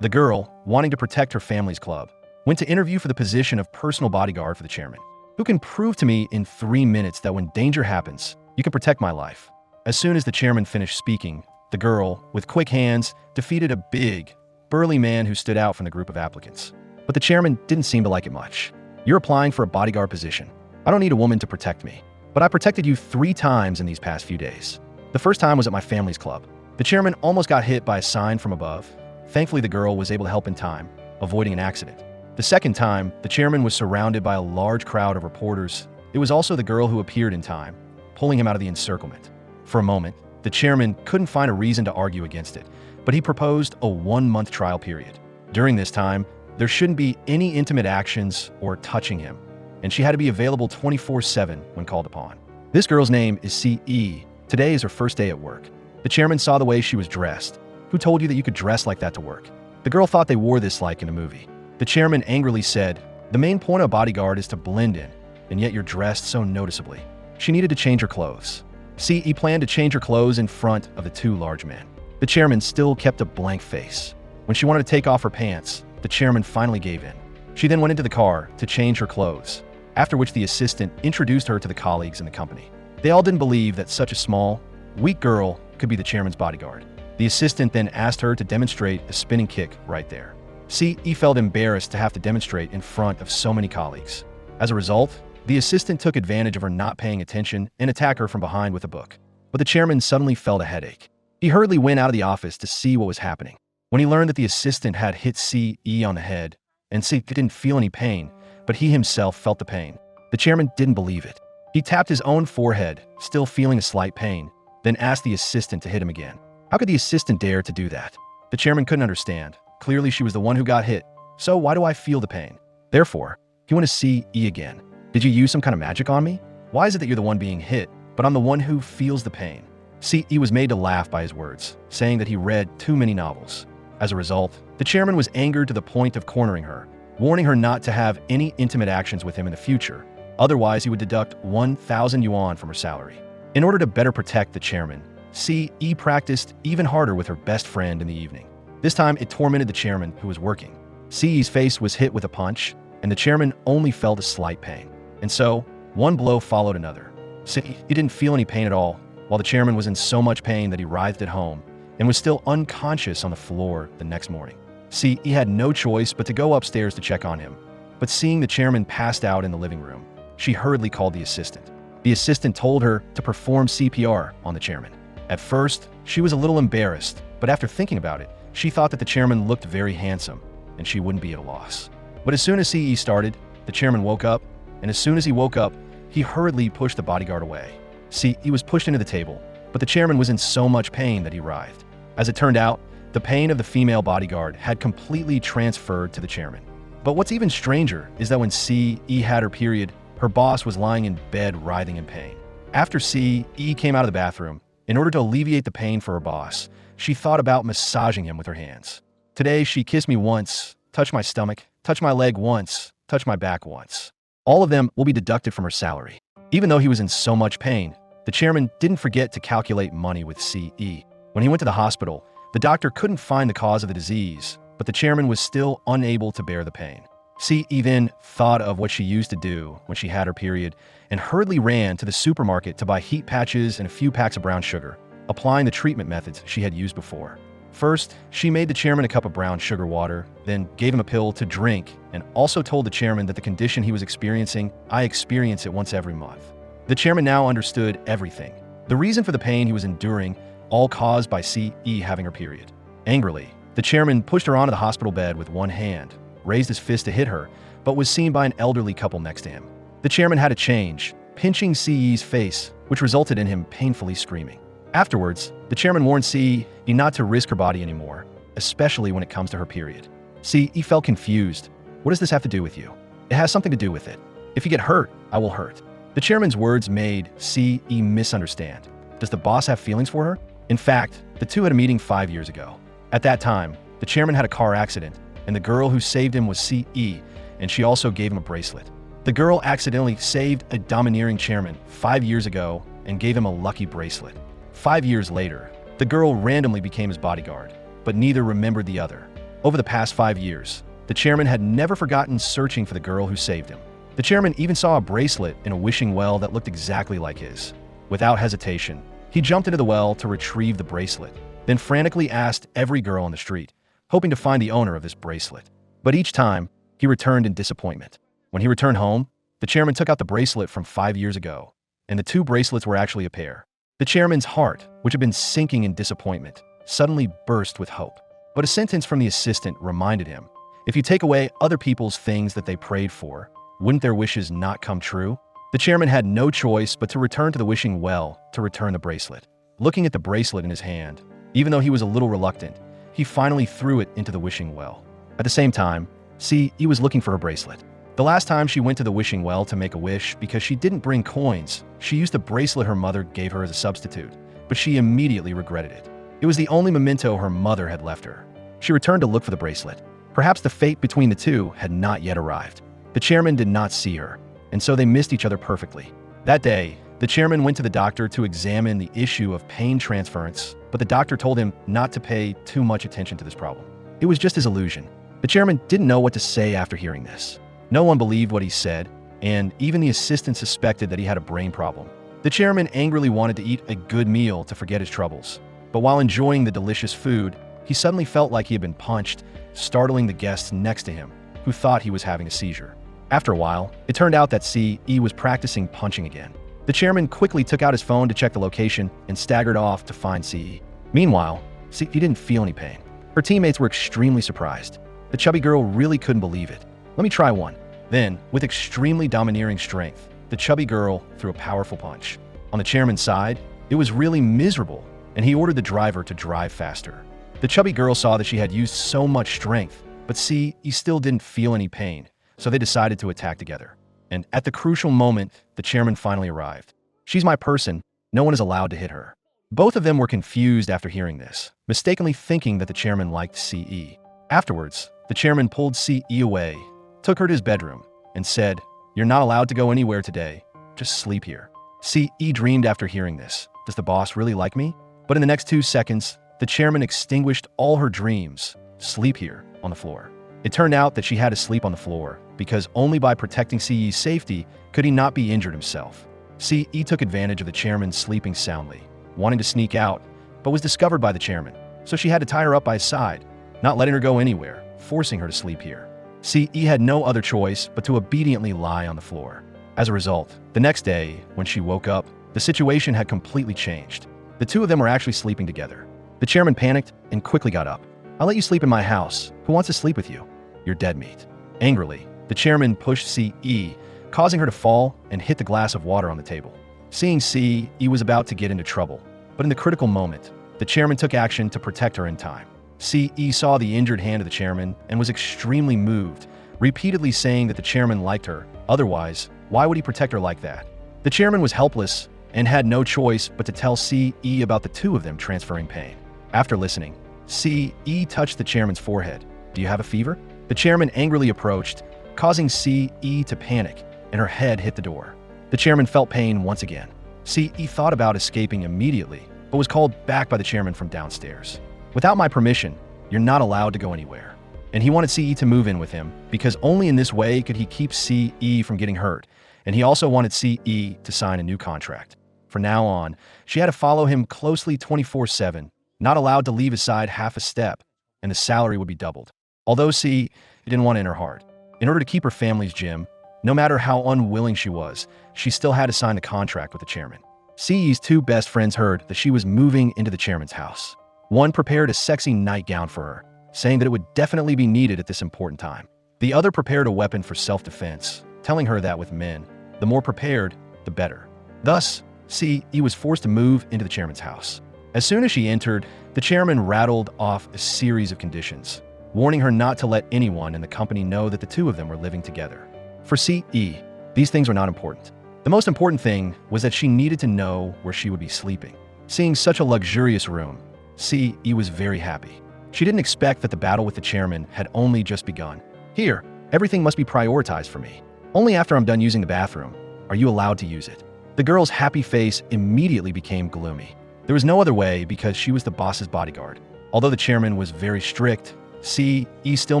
The girl, wanting to protect her family's club, went to interview for the position of personal bodyguard for the chairman. Who can prove to me in 3 minutes that when danger happens, you can protect my life? As soon as the chairman finished speaking, the girl, with quick hands, defeated a big, burly man who stood out from the group of applicants. But the chairman didn't seem to like it much. You're applying for a bodyguard position. I don't need a woman to protect me. But I protected you 3 times in these past few days. The first time was at my family's club. The chairman almost got hit by a sign from above. Thankfully, the girl was able to help in time, avoiding an accident. The second time, the chairman was surrounded by a large crowd of reporters. It was also the girl who appeared in time, pulling him out of the encirclement. For a moment, the chairman couldn't find a reason to argue against it, but he proposed a 1-month trial period. During this time, there shouldn't be any intimate actions or touching him, and she had to be available 24/7 when called upon. This girl's name is C.E. Today is her first day at work. The chairman saw the way she was dressed. Who told you that you could dress like that to work? The girl thought they wore this like in a movie. The chairman angrily said, "The main point of a bodyguard is to blend in, and yet you're dressed so noticeably." She needed to change her clothes. C.E. planned to change her clothes in front of the 2 large men. The chairman still kept a blank face. When she wanted to take off her pants, the chairman finally gave in. She then went into the car to change her clothes, after which the assistant introduced her to the colleagues in the company. They all didn't believe that such a small, weak girl could be the chairman's bodyguard. The assistant then asked her to demonstrate a spinning kick right there. C.E. felt embarrassed to have to demonstrate in front of so many colleagues. As a result, the assistant took advantage of her not paying attention and attacked her from behind with a book. But the chairman suddenly felt a headache. He hurriedly went out of the office to see what was happening. When he learned that the assistant had hit C.E. on the head, and C.E. didn't feel any pain, but he himself felt the pain, the chairman didn't believe it. He tapped his own forehead, still feeling a slight pain, then asked the assistant to hit him again. How could the assistant dare to do that? The chairman couldn't understand. Clearly, she was the one who got hit. So why do I feel the pain? Therefore, he went to C.E. again. Did you use some kind of magic on me? Why is it that you're the one being hit, but I'm the one who feels the pain? C.E. was made to laugh by his words, saying that he read too many novels. As a result, the chairman was angered to the point of cornering her, warning her not to have any intimate actions with him in the future. Otherwise, he would deduct 1,000 yuan from her salary. In order to better protect the chairman, C.E. practiced even harder with her best friend in the evening. This time, it tormented the chairman who was working. C.E.'s face was hit with a punch, and the chairman only felt a slight pain. And so, one blow followed another. C.E. didn't feel any pain at all, while the chairman was in so much pain that he writhed at home and was still unconscious on the floor the next morning. C.E. had no choice but to go upstairs to check on him. But seeing the chairman passed out in the living room, she hurriedly called the assistant. The assistant told her to perform CPR on the chairman. At first, she was a little embarrassed, but after thinking about it, she thought that the chairman looked very handsome, and she wouldn't be at a loss. But as soon as C.E. started, the chairman woke up, and as soon as he woke up, he hurriedly pushed the bodyguard away. C.E. was pushed into the table, but the chairman was in so much pain that he writhed. As it turned out, the pain of the female bodyguard had completely transferred to the chairman. But what's even stranger is that when C.E. had her period, her boss was lying in bed writhing in pain. After C.E. came out of the bathroom, in order to alleviate the pain for her boss, she thought about massaging him with her hands. Today, she kissed me once, touched my stomach, touched my leg once, touched my back once. All of them will be deducted from her salary. Even though he was in so much pain, the chairman didn't forget to calculate money with C.E. When he went to the hospital, the doctor couldn't find the cause of the disease, but the chairman was still unable to bear the pain. C.E. then thought of what she used to do when she had her period and hurriedly ran to the supermarket to buy heat patches and a few packs of brown sugar, applying the treatment methods she had used before. First, she made the chairman a cup of brown sugar water, then gave him a pill to drink, and also told the chairman that the condition he was experiencing, I experience it once every month. The chairman now understood everything. The reason for the pain he was enduring, all caused by C.E. having her period. Angrily, the chairman pushed her onto the hospital bed with one hand, raised his fist to hit her, but was seen by an elderly couple next to him. The chairman had to change, pinching C.E.'s face, which resulted in him painfully screaming. Afterwards, the chairman warned C.E. not to risk her body anymore, especially when it comes to her period. C.E. felt confused. What does this have to do with you? It has something to do with it. If you get hurt, I will hurt. The chairman's words made C.E. misunderstand. Does the boss have feelings for her? In fact, the two had a meeting 5 years ago. At that time, the chairman had a car accident, and the girl who saved him was C.E., and she also gave him a bracelet. The girl accidentally saved a domineering chairman 5 years ago and gave him a lucky bracelet. 5 years later, the girl randomly became his bodyguard, but neither remembered the other. Over the past 5 years, the chairman had never forgotten searching for the girl who saved him. The chairman even saw a bracelet in a wishing well that looked exactly like his. Without hesitation, he jumped into the well to retrieve the bracelet, then frantically asked every girl on the street, hoping to find the owner of this bracelet. But each time, he returned in disappointment. When he returned home, the chairman took out the bracelet from 5 years ago, and the two bracelets were actually a pair. The chairman's heart, which had been sinking in disappointment, suddenly burst with hope. But a sentence from the assistant reminded him, if you take away other people's things that they prayed for, wouldn't their wishes not come true? The chairman had no choice but to return to the wishing well to return the bracelet. Looking at the bracelet in his hand, even though he was a little reluctant, he finally threw it into the wishing well. At the same time, he was looking for her bracelet. The last time she went to the wishing well to make a wish because she didn't bring coins, she used the bracelet her mother gave her as a substitute, but she immediately regretted it. It was the only memento her mother had left her. She returned to look for the bracelet. Perhaps the fate between the two had not yet arrived. The chairman did not see her, and so they missed each other perfectly. That day, the chairman went to the doctor to examine the issue of pain transference, but the doctor told him not to pay too much attention to this problem. It was just his illusion. The chairman didn't know what to say after hearing this. No one believed what he said, and even the assistant suspected that he had a brain problem. The chairman angrily wanted to eat a good meal to forget his troubles, but while enjoying the delicious food, he suddenly felt like he had been punched, startling the guests next to him, who thought he was having a seizure. After a while, it turned out that CE was practicing punching again. The chairman quickly took out his phone to check the location and staggered off to find CE. Meanwhile, CE didn't feel any pain. Her teammates were extremely surprised. The chubby girl really couldn't believe it. Let me try one. Then, with extremely domineering strength, the chubby girl threw a powerful punch. On the chairman's side, it was really miserable, and he ordered the driver to drive faster. The chubby girl saw that she had used so much strength, but CE still didn't feel any pain, so they decided to attack together. And at the crucial moment, the chairman finally arrived. She's my person. No one is allowed to hit her. Both of them were confused after hearing this, mistakenly thinking that the chairman liked CE. Afterwards, the chairman pulled CE away, took her to his bedroom, and said, "You're not allowed to go anywhere today. Just sleep here." CE dreamed after hearing this. Does the boss really like me? But in the next 2 seconds, the chairman extinguished all her dreams. Sleep here, on the floor. It turned out that she had to sleep on the floor, because only by protecting CE's safety could he not be injured himself. CE took advantage of the chairman sleeping soundly, wanting to sneak out, but was discovered by the chairman, so she had to tie her up by his side, not letting her go anywhere, forcing her to sleep here. CE had no other choice but to obediently lie on the floor. As a result, the next day, when she woke up, the situation had completely changed. The two of them were actually sleeping together. The chairman panicked and quickly got up. "I'll let you sleep in my house. Who wants to sleep with you? You're dead meat." Angrily, the chairman pushed CE, causing her to fall and hit the glass of water on the table. Seeing CE was about to get into trouble, but in the critical moment, the chairman took action to protect her in time. CE saw the injured hand of the chairman and was extremely moved, repeatedly saying that the chairman liked her. Otherwise, why would he protect her like that? The chairman was helpless and had no choice but to tell CE about the two of them transferring pain. After listening, CE touched the chairman's forehead. "Do you have a fever?" The chairman angrily approached, causing CE to panic, and her head hit the door. The chairman felt pain once again. CE thought about escaping immediately, but was called back by the chairman from downstairs. "Without my permission, you're not allowed to go anywhere." And he wanted CE to move in with him, because only in this way could he keep CE from getting hurt, and he also wanted CE to sign a new contract. From now on, she had to follow him closely 24/7, not allowed to leave his side half a step, and the salary would be doubled. Although CE didn't want it in her heart. In order to keep her family's gym, no matter how unwilling she was, she still had to sign the contract with the chairman. CE's two best friends heard that she was moving into the chairman's house. One prepared a sexy nightgown for her, saying that it would definitely be needed at this important time. The other prepared a weapon for self-defense, telling her that with men, the more prepared, the better. Thus, CE was forced to move into the chairman's house. As soon as she entered, the chairman rattled off a series of conditions, warning her not to let anyone in the company know that the two of them were living together. For CE, these things were not important. The most important thing was that she needed to know where she would be sleeping. Seeing such a luxurious room, CE was very happy. She didn't expect that the battle with the chairman had only just begun. "Here, everything must be prioritized for me. Only after I'm done using the bathroom are you allowed to use it." The girl's happy face immediately became gloomy. There was no other way because she was the boss's bodyguard. Although the chairman was very strict, C.E. still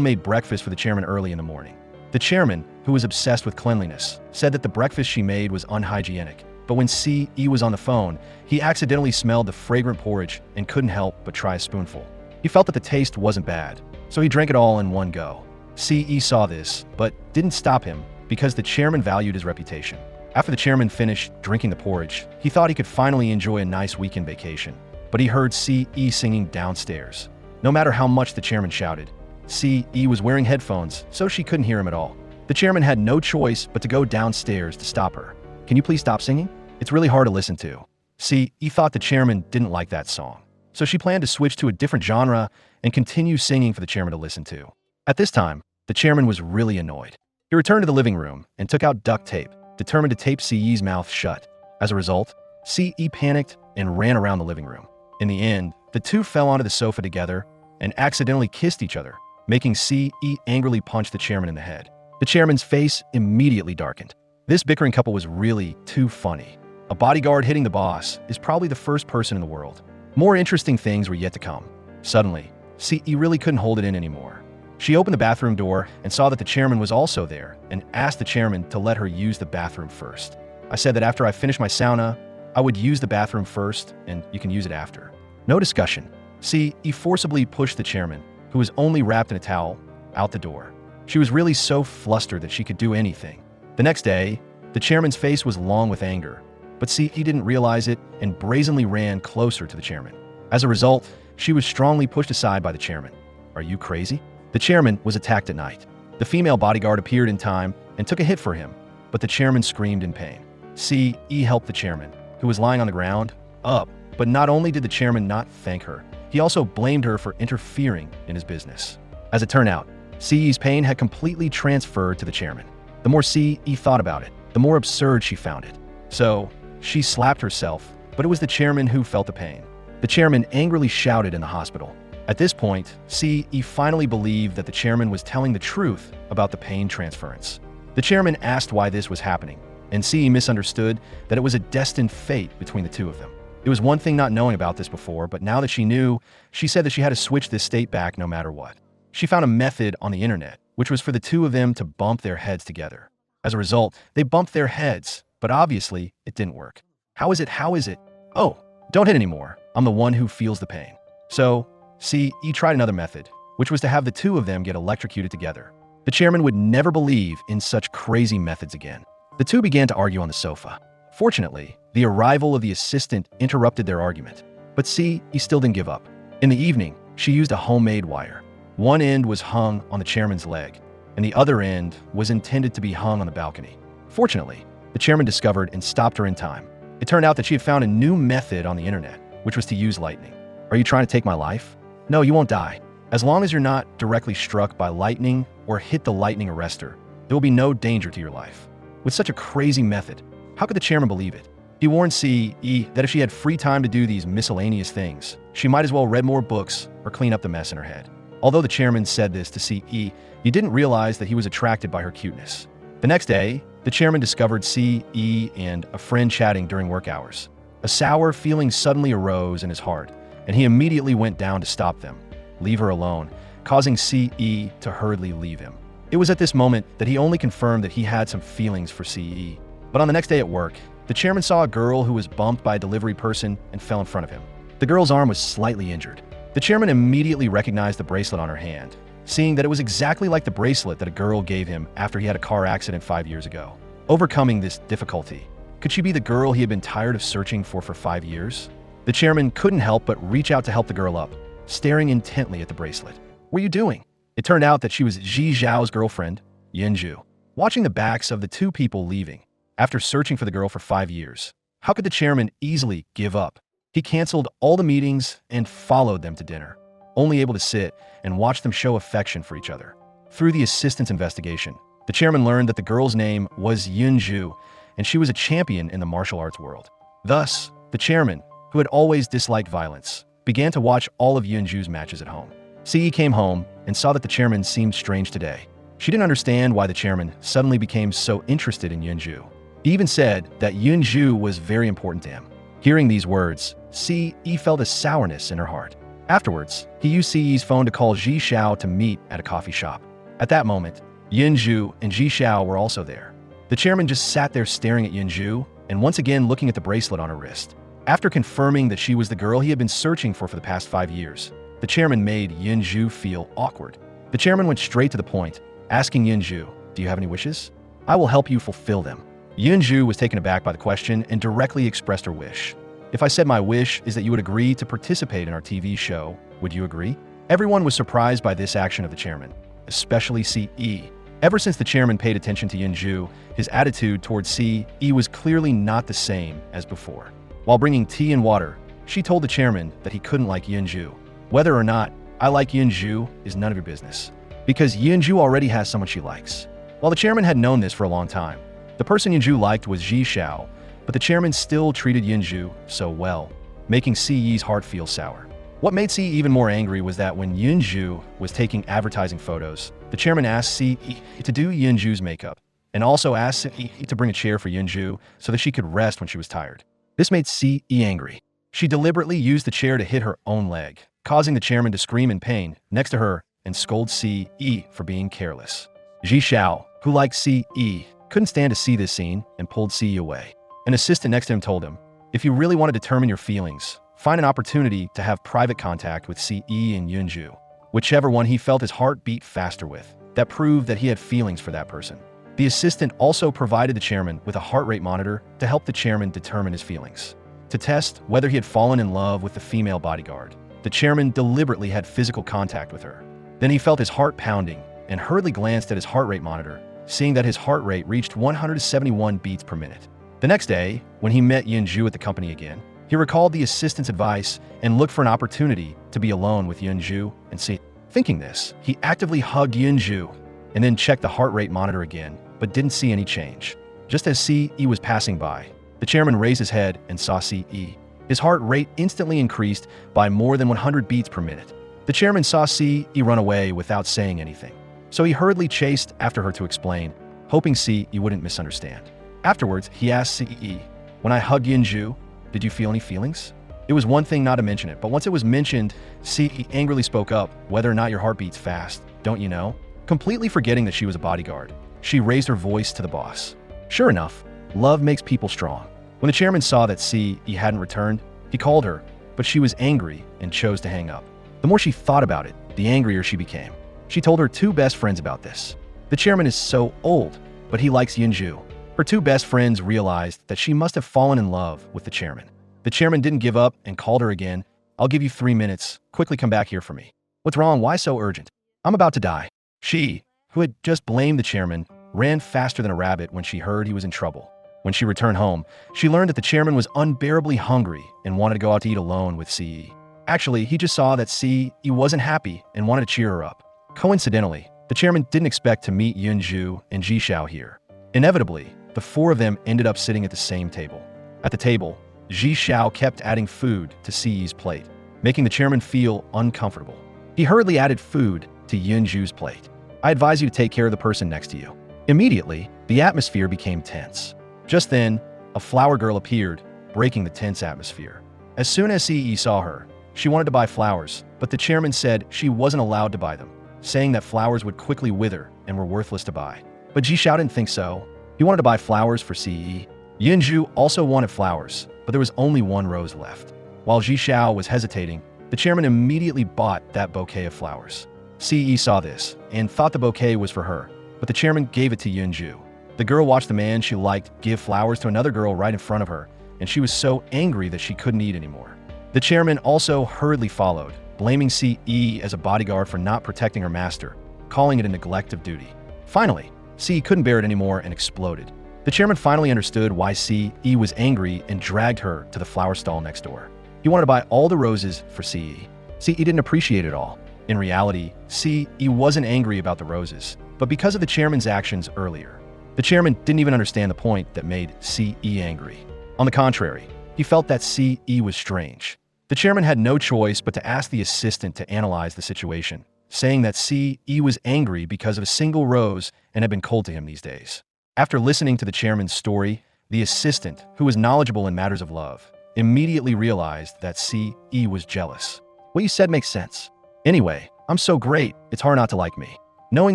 made breakfast for the chairman early in the morning. The chairman, who was obsessed with cleanliness, said that the breakfast she made was unhygienic. But when C.E. was on the phone, he accidentally smelled the fragrant porridge and couldn't help but try a spoonful. He felt that the taste wasn't bad, so he drank it all in one go. C.E. saw this, but didn't stop him because the chairman valued his reputation. After the chairman finished drinking the porridge, he thought he could finally enjoy a nice weekend vacation. But he heard C.E. singing downstairs. No matter how much the chairman shouted, C.E. was wearing headphones, so she couldn't hear him at all. The chairman had no choice but to go downstairs to stop her. "Can you please stop singing? It's really hard to listen to." C.E. thought the chairman didn't like that song, so she planned to switch to a different genre and continue singing for the chairman to listen to. At this time, the chairman was really annoyed. He returned to the living room and took out duct tape, determined to tape C.E.'s mouth shut. As a result, C.E. panicked and ran around the living room. In the end, the two fell onto the sofa together and accidentally kissed each other, making C.E. angrily punch the chairman in the head. The chairman's face immediately darkened. This bickering couple was really too funny. A bodyguard hitting the boss is probably the first person in the world. More interesting things were yet to come. Suddenly, C.E. really couldn't hold it in anymore. She opened the bathroom door and saw that the chairman was also there and asked the chairman to let her use the bathroom first. "I said that after I finished my sauna, I would use the bathroom first and you can use it after." No discussion. C.E. forcibly pushed the chairman, who was only wrapped in a towel, out the door. She was really so flustered that she could do anything. The next day, the chairman's face was long with anger, but C.E. didn't realize it and brazenly ran closer to the chairman. As a result, she was strongly pushed aside by the chairman. "Are you crazy?" The chairman was attacked at night. The female bodyguard appeared in time and took a hit for him, but the chairman screamed in pain. C.E. helped the chairman, who was lying on the ground, up, but not only did the chairman not thank her, he also blamed her for interfering in his business. As it turned out, C.E.'s pain had completely transferred to the chairman. The more C.E. thought about it, the more absurd she found it. So, she slapped herself, but it was the chairman who felt the pain. The chairman angrily shouted in the hospital. At this point, C.E. finally believed that the chairman was telling the truth about the pain transference. The chairman asked why this was happening, and C.E. misunderstood that it was a destined fate between the two of them. It was one thing not knowing about this before, but now that she knew, she said that she had to switch this state back no matter what. She found a method on the internet, which was for the two of them to bump their heads together. As a result, they bumped their heads, but obviously, it didn't work. How is it? "Oh, don't hit anymore. I'm the one who feels the pain." So, C.E. tried another method, which was to have the two of them get electrocuted together. The chairman would never believe in such crazy methods again. The two began to argue on the sofa. Fortunately, the arrival of the assistant interrupted their argument, but C.E. still didn't give up. In the evening, she used a homemade wire. One end was hung on the chairman's leg, and the other end was intended to be hung on the balcony. Fortunately, the chairman discovered and stopped her in time. It turned out that she had found a new method on the internet, which was to use lightning. "Are you trying to take my life?" "No, you won't die. As long as you're not directly struck by lightning or hit the lightning arrestor, there will be no danger to your life." With such a crazy method, how could the chairman believe it? He warned C.E. that if she had free time to do these miscellaneous things, she might as well read more books or clean up the mess in her head. Although the chairman said this to C.E., he didn't realize that he was attracted by her cuteness. The next day, the chairman discovered C.E. and a friend chatting during work hours. A sour feeling suddenly arose in his heart, and he immediately went down to stop them, leave her alone, causing C.E. to hurriedly leave him. It was at this moment that he only confirmed that he had some feelings for C.E. But on the next day at work, the chairman saw a girl who was bumped by a delivery person and fell in front of him. The girl's arm was slightly injured. The chairman immediately recognized the bracelet on her hand, seeing that it was exactly like the bracelet that a girl gave him after he had a car accident 5 years ago. Overcoming this difficulty, could she be the girl he had been tired of searching for 5 years? The chairman couldn't help but reach out to help the girl up, staring intently at the bracelet. "What are you doing?" It turned out that she was Ji Zhao's girlfriend, Yinju. Watching the backs of the two people leaving, after searching for the girl for 5 years, how could the chairman easily give up? He canceled all the meetings and followed them to dinner, only able to sit and watch them show affection for each other. Through the assistant's investigation, the chairman learned that the girl's name was Yinju, and she was a champion in the martial arts world. Thus, the chairman, who had always disliked violence, began to watch all of Yunju's matches at home. C.E. came home and saw that the chairman seemed strange today. She didn't understand why the chairman suddenly became so interested in Yunju. He even said that Yunju was very important to him. Hearing these words, C.E. felt a sourness in her heart. Afterwards, he used CE's phone to call Ji Xiao to meet at a coffee shop. At that moment, Yinzhu and Ji Xiao were also there. The chairman just sat there staring at Yinzhu and once again looking at the bracelet on her wrist. After confirming that she was the girl he had been searching for the past 5 years, the chairman made Yinzhu feel awkward. The chairman went straight to the point, asking Yinzhu, "Do you have any wishes? I will help you fulfill them." Yinzhu was taken aback by the question and directly expressed her wish. "If I said my wish is that you would agree to participate in our TV show, would you agree?" Everyone was surprised by this action of the chairman, especially CE. Ever since the chairman paid attention to Yinzhu, his attitude towards CE was clearly not the same as before. While bringing tea and water, she told the chairman that he couldn't like Yinzhu. "Whether or not I like Yinzhu is none of your business, because Yinzhu already has someone she likes." While the chairman had known this for a long time, the person Yinzhu liked was Ji Xiao, but the chairman still treated Yinzhu so well, making CE's heart feel sour. What made CE even more angry was that when Yinzhu was taking advertising photos, the chairman asked CE to do Yinzhu's makeup, and also asked CE to bring a chair for Yinzhu so that she could rest when she was tired. This made CE angry. She deliberately used the chair to hit her own leg, causing the chairman to scream in pain next to her and scold CE for being careless. Ji Xiao, who liked CE, couldn't stand to see this scene and pulled CE away. An assistant next to him told him, "If you really want to determine your feelings, find an opportunity to have private contact with CE and Yunju, whichever one he felt his heart beat faster with. That proved that he had feelings for that person." The assistant also provided the chairman with a heart rate monitor to help the chairman determine his feelings. To test whether he had fallen in love with the female bodyguard, the chairman deliberately had physical contact with her. Then he felt his heart pounding and hurriedly glanced at his heart rate monitor, seeing that his heart rate reached 171 beats per minute. The next day, when he met Yunju at the company again, he recalled the assistant's advice and looked for an opportunity to be alone with Yunju and see. Thinking this, he actively hugged Yunju and then checked the heart rate monitor again, but didn't see any change. Just as CE was passing by, the chairman raised his head and saw CE. His heart rate instantly increased by more than 100 beats per minute. The chairman saw CE run away without saying anything, so he hurriedly chased after her to explain, hoping CE wouldn't misunderstand. Afterwards, he asked CE, "When I hugged Yinju, did you feel any feelings?" It was one thing not to mention it, but once it was mentioned, CE angrily spoke up, "Whether or not your heart beats fast, don't you know?" Completely forgetting that she was a bodyguard, she raised her voice to the boss. Sure enough, love makes people strong. When the chairman saw that CE hadn't returned, he called her, but she was angry and chose to hang up. The more she thought about it, the angrier she became. She told her 2 best friends about this. The chairman is so old, but he likes Yinju. Her 2 best friends realized that she must have fallen in love with the chairman. The chairman didn't give up and called her again. "I'll give you 3 minutes. Quickly come back here for me." "What's wrong? Why so urgent?" "I'm about to die." She, who had just blamed the chairman, ran faster than a rabbit when she heard he was in trouble. When she returned home, she learned that the chairman was unbearably hungry and wanted to go out to eat alone with CE. Actually, he just saw that CE wasn't happy and wanted to cheer her up. Coincidentally, the chairman didn't expect to meet Yunju and Ji Xiao here. Inevitably, the 4 of them ended up sitting at the same table. At the table, Ji Xiao kept adding food to CE's plate, making the chairman feel uncomfortable. He hurriedly added food to Yunju's plate. "I advise you to take care of the person next to you." Immediately, the atmosphere became tense. Just then, a flower girl appeared, breaking the tense atmosphere. As soon as CE saw her, she wanted to buy flowers, but the chairman said she wasn't allowed to buy them, saying that flowers would quickly wither and were worthless to buy. But Ji Xiao didn't think so. He wanted to buy flowers for CE. Yinju also wanted flowers, but there was only 1 rose left. While Ji Xiao was hesitating, the chairman immediately bought that bouquet of flowers. CE saw this and thought the bouquet was for her, but the chairman gave it to Yinju. The girl watched the man she liked give flowers to another girl right in front of her, and she was so angry that she couldn't eat anymore. The chairman also hurriedly followed, blaming CE as a bodyguard for not protecting her master, calling it a neglect of duty. Finally, CE couldn't bear it anymore and exploded. The chairman finally understood why CE was angry and dragged her to the flower stall next door. He wanted to buy all the roses for CE. CE didn't appreciate it all. In reality, CE wasn't angry about the roses, but because of the chairman's actions earlier. The chairman didn't even understand the point that made CE angry. On the contrary, he felt that CE was strange. The chairman had no choice but to ask the assistant to analyze the situation, saying that CE was angry because of a single rose and had been cold to him these days. After listening to the chairman's story, the assistant, who was knowledgeable in matters of love, immediately realized that CE was jealous. What you said makes sense. Anyway, I'm so great, it's hard not to like me. Knowing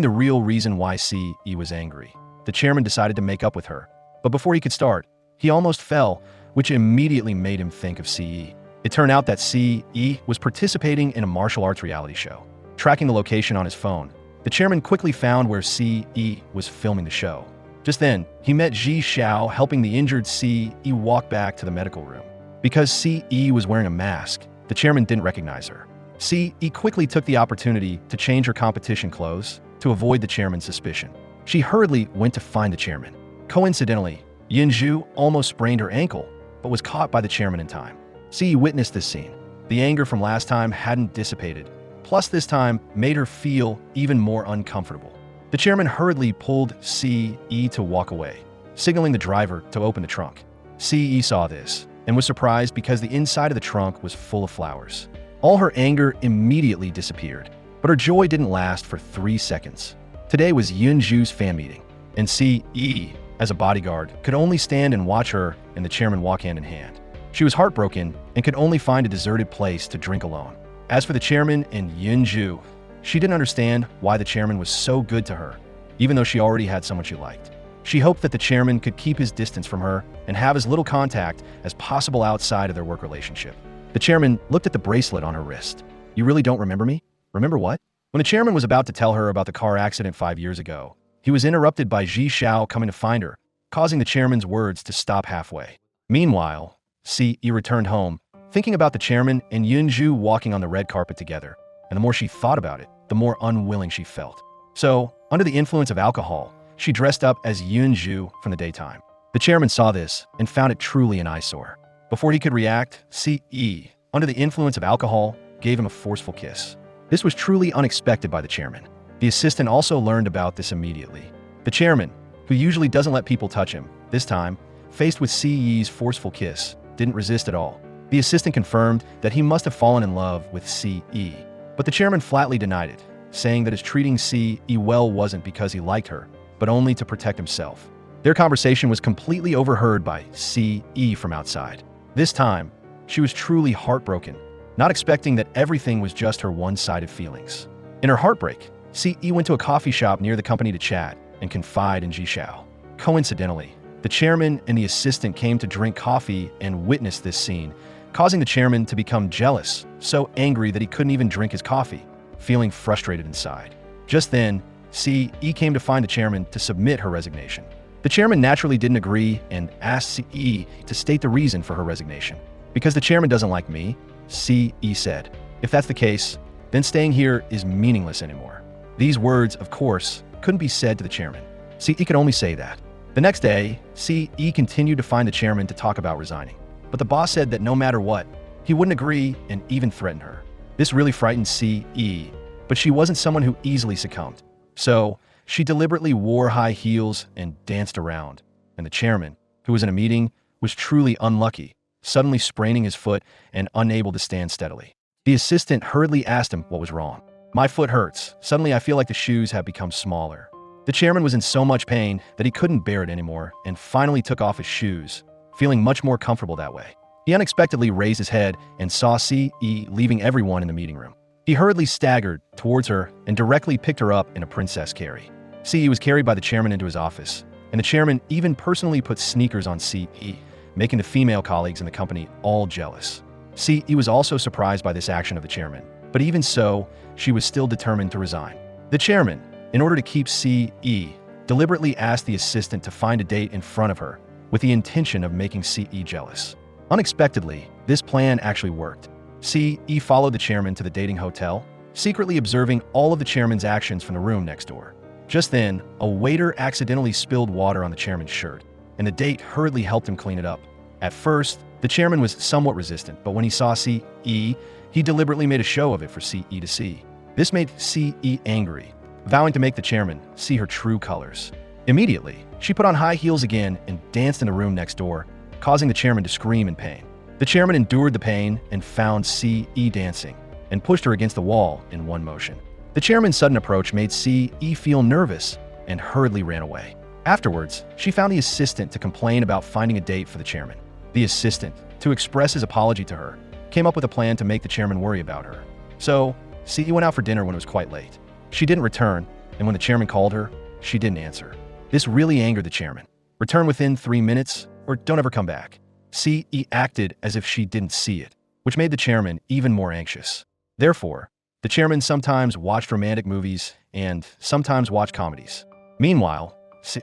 the real reason why CE was angry, the chairman decided to make up with her. But before he could start, he almost fell, which immediately made him think of CE. It turned out that CE was participating in a martial arts reality show. Tracking the location on his phone, the chairman quickly found where CE was filming the show. Just then, he met Ji Xiao helping the injured CE walk back to the medical room. Because CE was wearing a mask, the chairman didn't recognize her. CE quickly took the opportunity to change her competition clothes to avoid the chairman's suspicion. She hurriedly went to find the chairman. Coincidentally, Yinzhu almost sprained her ankle, but was caught by the chairman in time. CE witnessed this scene. The anger from last time hadn't dissipated, plus this time made her feel even more uncomfortable. The chairman hurriedly pulled CE to walk away, signaling the driver to open the trunk. CE saw this and was surprised because the inside of the trunk was full of flowers. All her anger immediately disappeared, but her joy didn't last for 3 seconds. Today was Yunju's fan meeting, and CE, as a bodyguard, could only stand and watch her and the chairman walk hand in hand. She was heartbroken and could only find a deserted place to drink alone. As for the chairman and Yunju, she didn't understand why the chairman was so good to her, even though she already had someone she liked. She hoped that the chairman could keep his distance from her and have as little contact as possible outside of their work relationship. The chairman looked at the bracelet on her wrist. "You really don't remember me?" "Remember what?" When the chairman was about to tell her about the car accident 5 years ago, he was interrupted by Ji Xiao coming to find her, causing the chairman's words to stop halfway. Meanwhile, CE returned home, thinking about the chairman and Yunju walking on the red carpet together, and the more she thought about it, the more unwilling she felt. So, under the influence of alcohol, she dressed up as Yunju from the daytime. The chairman saw this and found it truly an eyesore. Before he could react, CE, under the influence of alcohol, gave him a forceful kiss. This was truly unexpected by the chairman. The assistant also learned about this immediately. The chairman, who usually doesn't let people touch him, this time, faced with CE's forceful kiss, didn't resist at all. The assistant confirmed that he must have fallen in love with CE, but the chairman flatly denied it, saying that his treating CE well wasn't because he liked her, but only to protect himself. Their conversation was completely overheard by CE from outside. This time, she was truly heartbroken, not expecting that everything was just her one-sided feelings. In her heartbreak, CE went to a coffee shop near the company to chat and confide in Ji Xiao. Coincidentally, the chairman and the assistant came to drink coffee and witnessed this scene, causing the chairman to become jealous, so angry that he couldn't even drink his coffee, feeling frustrated inside. Just then, CE came to find the chairman to submit her resignation. The chairman naturally didn't agree and asked CE to state the reason for her resignation. "Because the chairman doesn't like me," CE said. "If that's the case, then staying here is meaningless anymore." These words, of course, couldn't be said to the chairman. CE could only say that. The next day, CE continued to find the chairman to talk about resigning. But the boss said that no matter what, he wouldn't agree and even threatened her. This really frightened CE, but she wasn't someone who easily succumbed. So, she deliberately wore high heels and danced around, and the chairman, who was in a meeting, was truly unlucky, suddenly spraining his foot and unable to stand steadily. The assistant hurriedly asked him what was wrong. "My foot hurts. Suddenly I feel like the shoes have become smaller." The chairman was in so much pain that he couldn't bear it anymore and finally took off his shoes, feeling much more comfortable that way. He unexpectedly raised his head and saw CE leaving everyone in the meeting room. He hurriedly staggered towards her and directly picked her up in a princess carry. CE was carried by the chairman into his office, and the chairman even personally put sneakers on CE, making the female colleagues in the company all jealous. CE was also surprised by this action of the chairman, but even so, she was still determined to resign. The chairman, in order to keep CE, deliberately asked the assistant to find a date in front of her, with the intention of making CE jealous. Unexpectedly, this plan actually worked. CE followed the chairman to the dating hotel, secretly observing all of the chairman's actions from the room next door. Just then, a waiter accidentally spilled water on the chairman's shirt, and the date hurriedly helped him clean it up. At first, the chairman was somewhat resistant, but when he saw CE, he deliberately made a show of it for CE to see. This made CE angry, vowing to make the chairman see her true colors. Immediately, she put on high heels again and danced in the room next door, causing the chairman to scream in pain. The chairman endured the pain and found CE dancing, and pushed her against the wall in one motion. The chairman's sudden approach made CE feel nervous and hurriedly ran away. Afterwards, she found the assistant to complain about finding a date for the chairman. The assistant, to express his apology to her, came up with a plan to make the chairman worry about her. So, CE went out for dinner when it was quite late. She didn't return, and when the chairman called her, she didn't answer. This really angered the chairman. Return within 3 minutes, or don't ever come back. CE acted as if she didn't see it, which made the chairman even more anxious. Therefore, the chairman sometimes watched romantic movies and sometimes watched comedies. Meanwhile,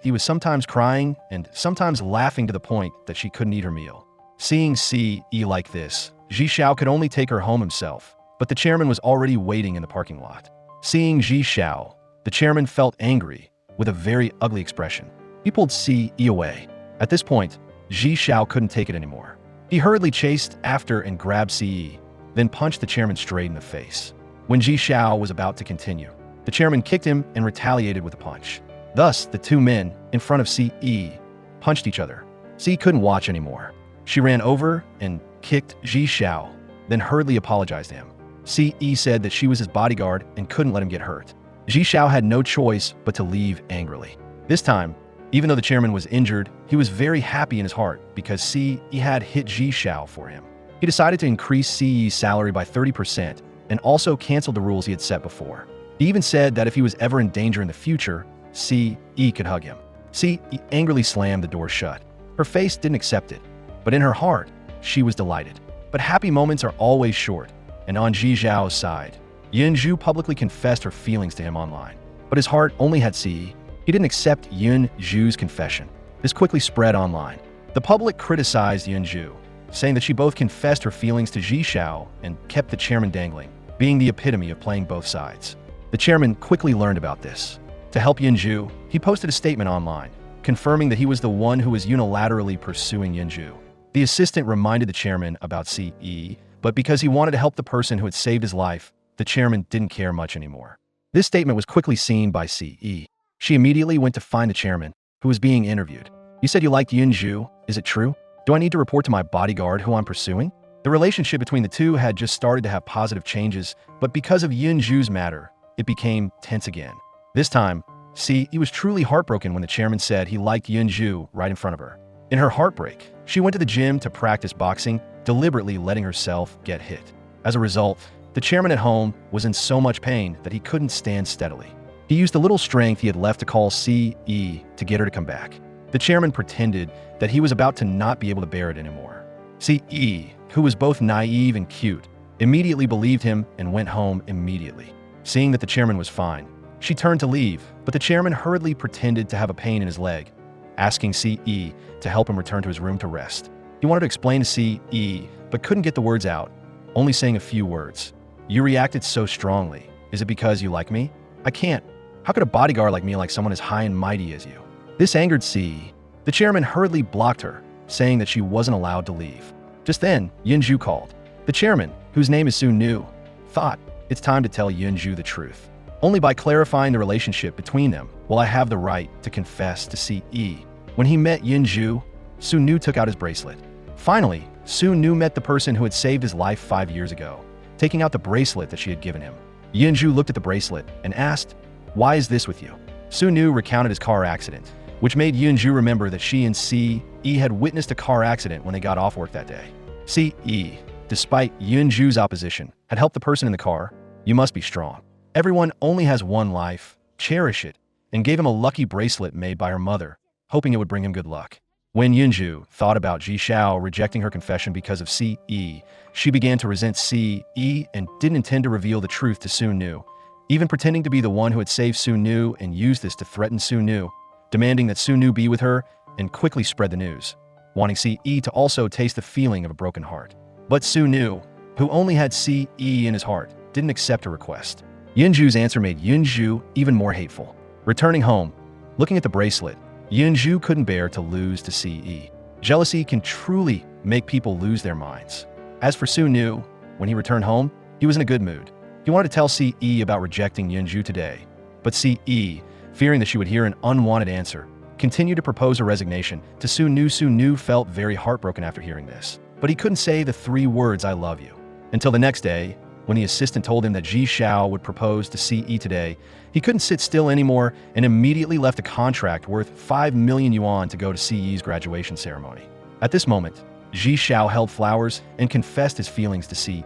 he was sometimes crying and sometimes laughing to the point that she couldn't eat her meal. Seeing CE like this, Ji Xiao could only take her home himself, but the chairman was already waiting in the parking lot. Seeing Ji Xiao, the chairman felt angry with a very ugly expression. He pulled CE away. At this point, Ji Xiao couldn't take it anymore. He hurriedly chased after and grabbed CE, then punched the chairman straight in the face. When Ji Xiao was about to continue, the chairman kicked him and retaliated with a punch. Thus, the two men, in front of CE, punched each other. CE couldn't watch anymore. She ran over and kicked Ji Xiao, then hurriedly apologized to him. CE said that she was his bodyguard and couldn't let him get hurt. Ji Xiao had no choice but to leave angrily. This time, even though the chairman was injured, he was very happy in his heart because CE had hit Ji Xiao for him. He decided to increase CE's salary by 30% and also canceled the rules he had set before. He even said that if he was ever in danger in the future, CE could hug him. CE angrily slammed the door shut. Her face didn't accept it, but in her heart, she was delighted. But happy moments are always short, and on Ji Xiao's side, Yunju publicly confessed her feelings to him online. But his heart only had CE. He didn't accept Yunju's confession. This quickly spread online. The public criticized Yunju, saying that she both confessed her feelings to Ji Xiao and kept the chairman dangling, being the epitome of playing both sides. The chairman quickly learned about this. To help Yunju, he posted a statement online, confirming that he was the one who was unilaterally pursuing Yunju. The assistant reminded the chairman about CE, but because he wanted to help the person who had saved his life, the chairman didn't care much anymore. This statement was quickly seen by CE. She immediately went to find the chairman, who was being interviewed. "You said you liked Yunju. Is it true? Do I need to report to my bodyguard who I'm pursuing?" The relationship between the two had just started to have positive changes, but because of Yunju's matter, it became tense again. This time, CE was truly heartbroken when the chairman said he liked Yunju right in front of her. In her heartbreak, she went to the gym to practice boxing, deliberately letting herself get hit. As a result, the chairman at home was in so much pain that he couldn't stand steadily. He used the little strength he had left to call CE to get her to come back. The chairman pretended that he was about to not be able to bear it anymore. CE, who was both naive and cute, immediately believed him and went home immediately. Seeing that the chairman was fine, she turned to leave, but the chairman hurriedly pretended to have a pain in his leg, asking CE to help him return to his room to rest. He wanted to explain to CE, but couldn't get the words out, only saying a few words. "You reacted so strongly. Is it because you like me? I can't. How could a bodyguard like me like someone as high and mighty as you?" This angered CE. The chairman hurriedly blocked her, saying that she wasn't allowed to leave. Just then, Yunju called. The chairman, whose name is Sun Nu, thought it's time to tell Yunju the truth. Only by clarifying the relationship between them will I have the right to confess to CE. When he met Yunju, Sun Nu took out his bracelet. Finally, Sun Nu met the person who had saved his life 5 years ago, taking out the bracelet that she had given him. Yunju looked at the bracelet and asked, "Why is this with you?" Sun Nu recounted his car accident, which made Yunju remember that she and CE had witnessed a car accident when they got off work that day. CE, despite Yunju's opposition, had helped the person in the car. "You must be strong. Everyone only has one life. Cherish it," and gave him a lucky bracelet made by her mother, hoping it would bring him good luck. When Yunju thought about Ji Xiao rejecting her confession because of CE, she began to resent CE and didn't intend to reveal the truth to Sun Nu, even pretending to be the one who had saved Sun Nu and used this to threaten Sun Nu, demanding that Sun Nu be with her and quickly spread the news, wanting CE to also taste the feeling of a broken heart. But Sun Nu, who only had CE in his heart, didn't accept her request. Yunju's answer made Yunju even more hateful. Returning home, looking at the bracelet, Yunju couldn't bear to lose to CE. Jealousy can truly make people lose their minds. As for Sun Nu, when he returned home, he was in a good mood. He wanted to tell CE about rejecting Yunju today, but CE, fearing that she would hear an unwanted answer, continued to propose her resignation to Sun Nu. Sun Nu felt very heartbroken after hearing this, but he couldn't say the 3 words "I love you." Until the next day, when the assistant told him that Ji Xiao would propose to CE today, he couldn't sit still anymore and immediately left a contract worth 5 million yuan to go to CE's graduation ceremony. At this moment, Ji Xiao held flowers and confessed his feelings to Ce.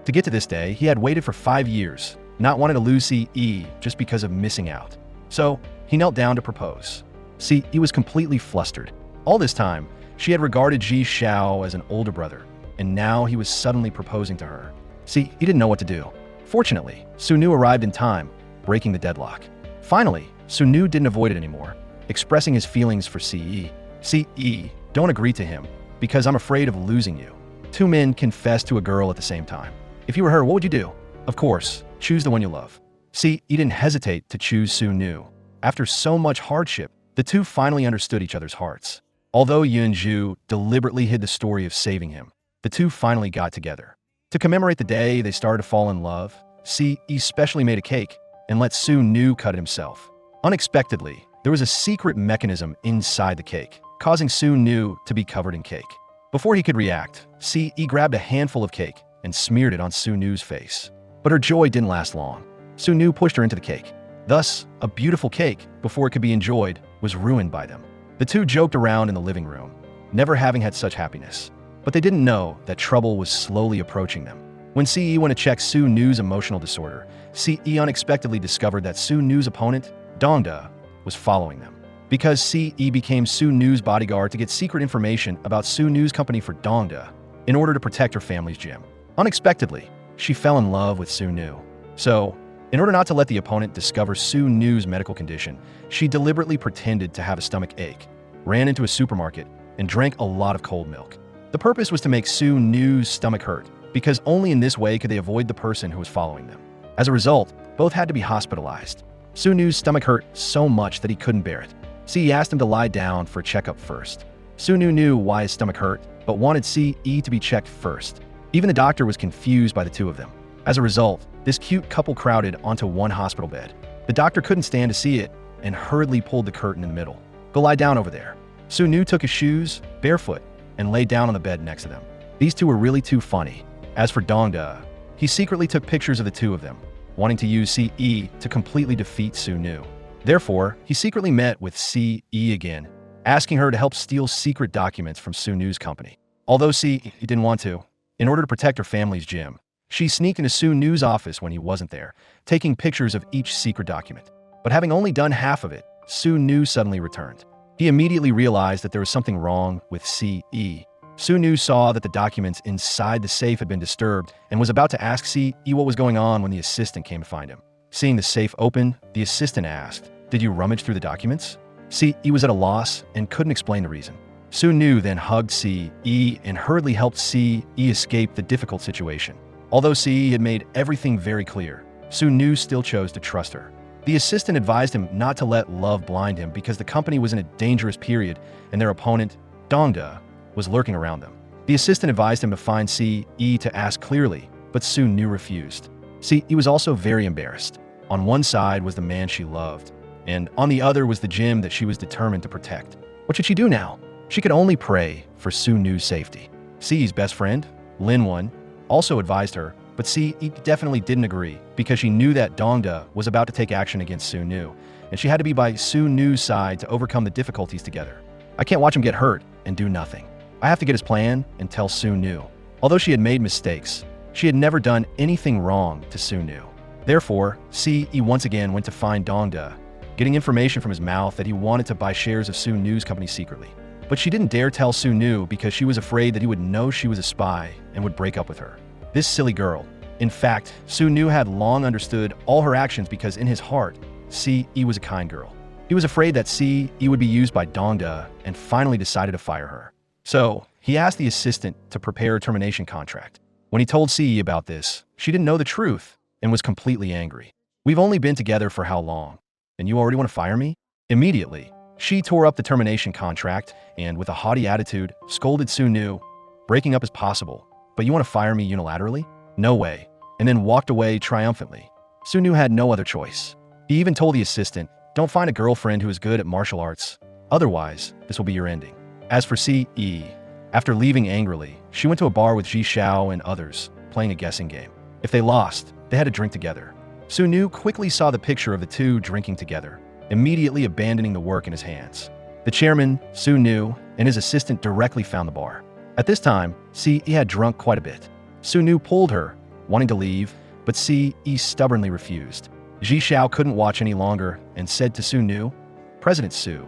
To get to this day, he had waited for 5 years, not wanting to lose Ce just because of missing out. So, he knelt down to propose. Ce was completely flustered. All this time, she had regarded Ji Xiao as an older brother, and now he was suddenly proposing to her. Ce didn't know what to do. Fortunately, Sunu arrived in time, breaking the deadlock. Finally, Sunu didn't avoid it anymore, expressing his feelings for Ce. Ce, don't agree to him, because I'm afraid of losing you. Two men confessed to a girl at the same time. If you were her, what would you do? Of course, choose the one you love. Ce didn't hesitate to choose Sunu. After so much hardship, the two finally understood each other's hearts. Although Yunju deliberately hid the story of saving him, the two finally got together. To commemorate the day they started to fall in love, Ce specially made a cake and let Sunu cut it himself. Unexpectedly, there was a secret mechanism inside the cake, causing Sunu to be covered in cake. Before he could react, Ce grabbed a handful of cake and smeared it on Sunu's face. But her joy didn't last long. Sunu pushed her into the cake. Thus, a beautiful cake, before it could be enjoyed, was ruined by them. The two joked around in the living room, never having had such happiness. But they didn't know that trouble was slowly approaching them. When Ce went to check Sunu's emotional disorder, Ce unexpectedly discovered that Sunu's opponent, Dongda, was following them. Because Ce became Sunu's bodyguard to get secret information about Sunu's company for Dongda in order to protect her family's gym. Unexpectedly, she fell in love with Sunu. So, in order not to let the opponent discover Sunu's medical condition, she deliberately pretended to have a stomach ache, ran into a supermarket, and drank a lot of cold milk. The purpose was to make Sunu's stomach hurt, because only in this way could they avoid the person who was following them. As a result, both had to be hospitalized. Sunu's stomach hurt so much that he couldn't bear it. Ce asked him to lie down for a checkup first. Sunu knew why his stomach hurt, but wanted Ce to be checked first. Even the doctor was confused by the two of them. As a result, this cute couple crowded onto one hospital bed. The doctor couldn't stand to see it and hurriedly pulled the curtain in the middle. Go lie down over there. Sunu took his shoes, barefoot, and lay down on the bed next to them. These two were really too funny. As for Dongda, he secretly took pictures of the two of them, wanting to use Ce to completely defeat Sunu. Therefore, he secretly met with Ce again, asking her to help steal secret documents from Sunu's company. Although Ce didn't want to, in order to protect her family's gym, she sneaked into Sunu's office when he wasn't there, taking pictures of each secret document. But having only done half of it, Sunu suddenly returned. He immediately realized that there was something wrong with Ce. Sunu saw that the documents inside the safe had been disturbed and was about to ask Ce what was going on when the assistant came to find him. Seeing the safe open, the assistant asked, "Did you rummage through the documents?" Ce was at a loss and couldn't explain the reason. Sunu then hugged Ce and hurriedly helped Ce escape the difficult situation. Although Ce had made everything very clear, Sunu still chose to trust her. The assistant advised him not to let love blind him because the company was in a dangerous period and their opponent, Dongda, was lurking around them. The assistant advised him to find Ce to ask clearly, but Sunu refused. Ce was also very embarrassed. On one side was the man she loved, and on the other was the gym that she was determined to protect. What should she do now? She could only pray for Sunu's safety. Ce's best friend, Linwon, also advised her, but Ce definitely didn't agree because she knew that Dongda was about to take action against Sunu, and she had to be by Sunu's side to overcome the difficulties together. I can't watch him get hurt and do nothing. I have to get his plan and tell Sunu. Although she had made mistakes, she had never done anything wrong to Sunu. Therefore, Ce once again went to find Dongda, getting information from his mouth that he wanted to buy shares of Sunu's company secretly. But she didn't dare tell Sunu because she was afraid that he would know she was a spy and would break up with her. This silly girl. In fact, Sunu had long understood all her actions because in his heart, Ce was a kind girl. He was afraid that Ce would be used by Dongda and finally decided to fire her. So, he asked the assistant to prepare a termination contract. When he told Ce about this, she didn't know the truth and was completely angry. "We've only been together for how long? And you already want to fire me?" Immediately, she tore up the termination contract and, with a haughty attitude, scolded Sunu. "Breaking up is possible, but you want to fire me unilaterally? No way," and then walked away triumphantly. Sunu had no other choice. He even told the assistant, "Don't find a girlfriend who is good at martial arts. Otherwise, this will be your ending." As for Ce, after leaving angrily, she went to a bar with Ji Xiao and others, playing a guessing game. If they lost, they had to drink together. Sunu quickly saw the picture of the two drinking together, immediately abandoning the work in his hands. The chairman, Sunu, and his assistant directly found the bar. At this time, Ce had drunk quite a bit. Su-nu pulled her, wanting to leave, but Ce stubbornly refused. Ji Xiao couldn't watch any longer and said to Su-nu, "President Su,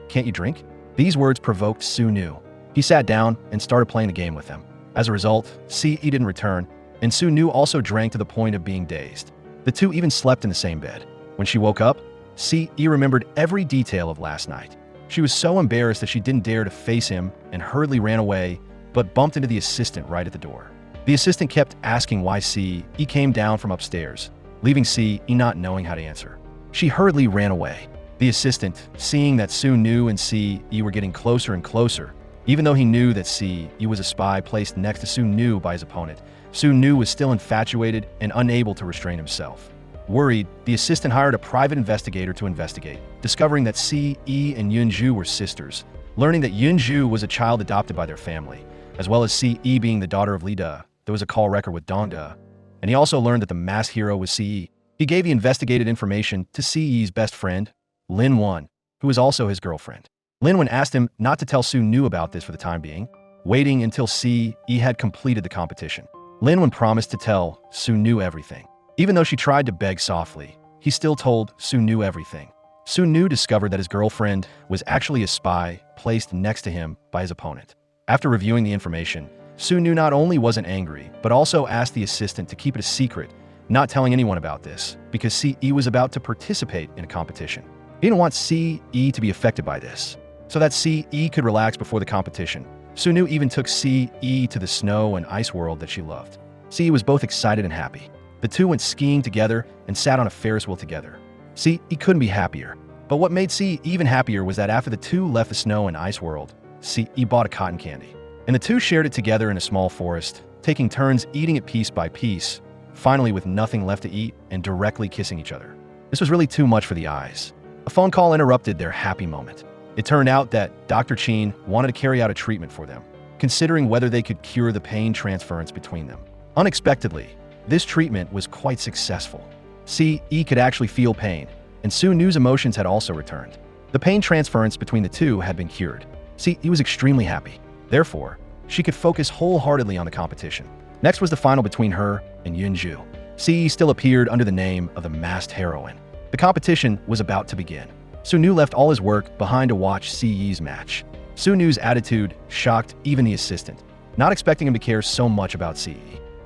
can't you drink?" These words provoked Su-nu. He sat down and started playing a game with them. As a result, Ce didn't return, and Su-nu also drank to the point of being dazed. The two even slept in the same bed. When she woke up, Ce remembered every detail of last night. She was so embarrassed that she didn't dare to face him and hurriedly ran away, but bumped into the assistant right at the door. The assistant kept asking why Ce came down from upstairs, leaving Ce not knowing how to answer. She hurriedly ran away. The assistant, seeing that Su-nu and Ce were getting closer and closer, even though he knew that Ce was a spy placed next to Su-nu by his opponent, Su-nu was still infatuated and unable to restrain himself. Worried, the assistant hired a private investigator to investigate, discovering that Ce and Yunju were sisters, learning that Yunju was a child adopted by their family, as well as Ce being the daughter of Li De. There was a call record with Dongda, and he also learned that the mass hero was Ce. He gave the investigated information to Ce's best friend, Lin Wan, who was also his girlfriend. Lin Wan asked him not to tell Su-nu about this for the time being, waiting until Ce had completed the competition. Lin Wan promised to tell Su-nu everything. Even though she tried to beg softly, he still told Su-nu everything. Su-nu discovered that his girlfriend was actually a spy placed next to him by his opponent. After reviewing the information, Su-nu not only wasn't angry, but also asked the assistant to keep it a secret, not telling anyone about this, because Ce was about to participate in a competition. He didn't want Ce to be affected by this, so that Ce could relax before the competition. Su-nu even took Ce to the snow and ice world that she loved. Ce was both excited and happy. The two went skiing together and sat on a Ferris wheel together. Ce couldn't be happier. But what made Ce even happier was that after the two left the snow and ice world, Ce bought a cotton candy. And the two shared it together in a small forest, taking turns eating it piece by piece, finally with nothing left to eat and directly kissing each other. This was really too much for the eyes. A phone call interrupted their happy moment. It turned out that Dr. Chin wanted to carry out a treatment for them, considering whether they could cure the pain transference between them. Unexpectedly, this treatment was quite successful. Ce could actually feel pain, and Su-nu's emotions had also returned. The pain transference between the two had been cured. Ce was extremely happy. Therefore, she could focus wholeheartedly on the competition. Next was the final between her and Yunju. Ce still appeared under the name of the masked heroine. The competition was about to begin. Su-nu left all his work behind to watch Ce's match. Su-nu's attitude shocked even the assistant, not expecting him to care so much about Ce.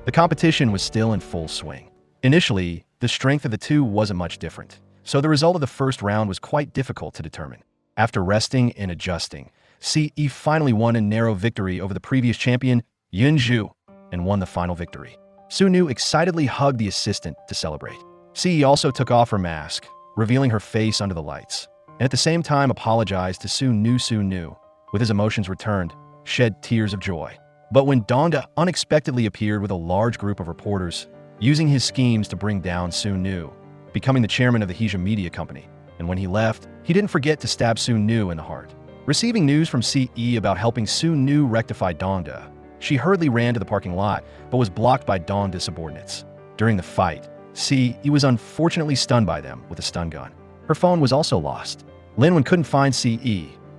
The competition was still in full swing. Initially, the strength of the two wasn't much different, so the result of the first round was quite difficult to determine. After resting and adjusting, Ce finally won a narrow victory over the previous champion, Yunju, and won the final victory. Su-nu excitedly hugged the assistant to celebrate. Ce also took off her mask, revealing her face under the lights, and at the same time apologized to Su-nu, with his emotions returned, shed tears of joy. But when Dongda unexpectedly appeared with a large group of reporters, using his schemes to bring down Su-nu, becoming the chairman of the Heja Media Company, and when he left, he didn't forget to stab Su-nu in the heart. Receiving news from Ce about helping Su-nu rectify Dongda, she hurriedly ran to the parking lot, but was blocked by Dongda's subordinates. During the fight, Ce was unfortunately stunned by them with a stun gun. Her phone was also lost. Lin Wan couldn't find Ce,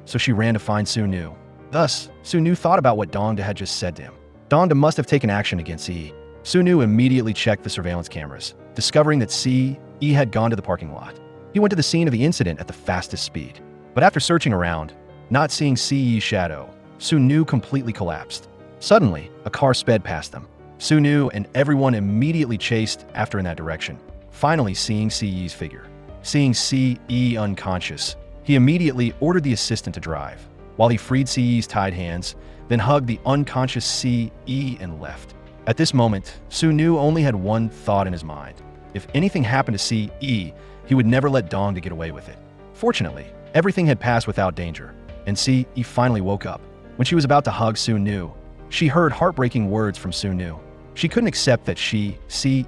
so she ran to find Su-nu. Thus, Su-nu thought about what Dongda had just said to him. Dongda must have taken action against Ce. Su-nu immediately checked the surveillance cameras, discovering that Ce had gone to the parking lot. He went to the scene of the incident at the fastest speed. But after searching around, not seeing Ce's shadow, Su-nu completely collapsed. Suddenly, a car sped past them. Su-nu and everyone immediately chased after in that direction, finally seeing Ce's figure. Seeing Ce unconscious, he immediately ordered the assistant to drive, while he freed Ce's tied hands, then hugged the unconscious Ce and left. At this moment, Su-nu only had one thought in his mind. If anything happened to Ce, he would never let Dongda get away with it. Fortunately, everything had passed without danger, and Ce finally woke up. When she was about to hug Su-nu, she heard heartbreaking words from Su-nu. She couldn't accept that Ce,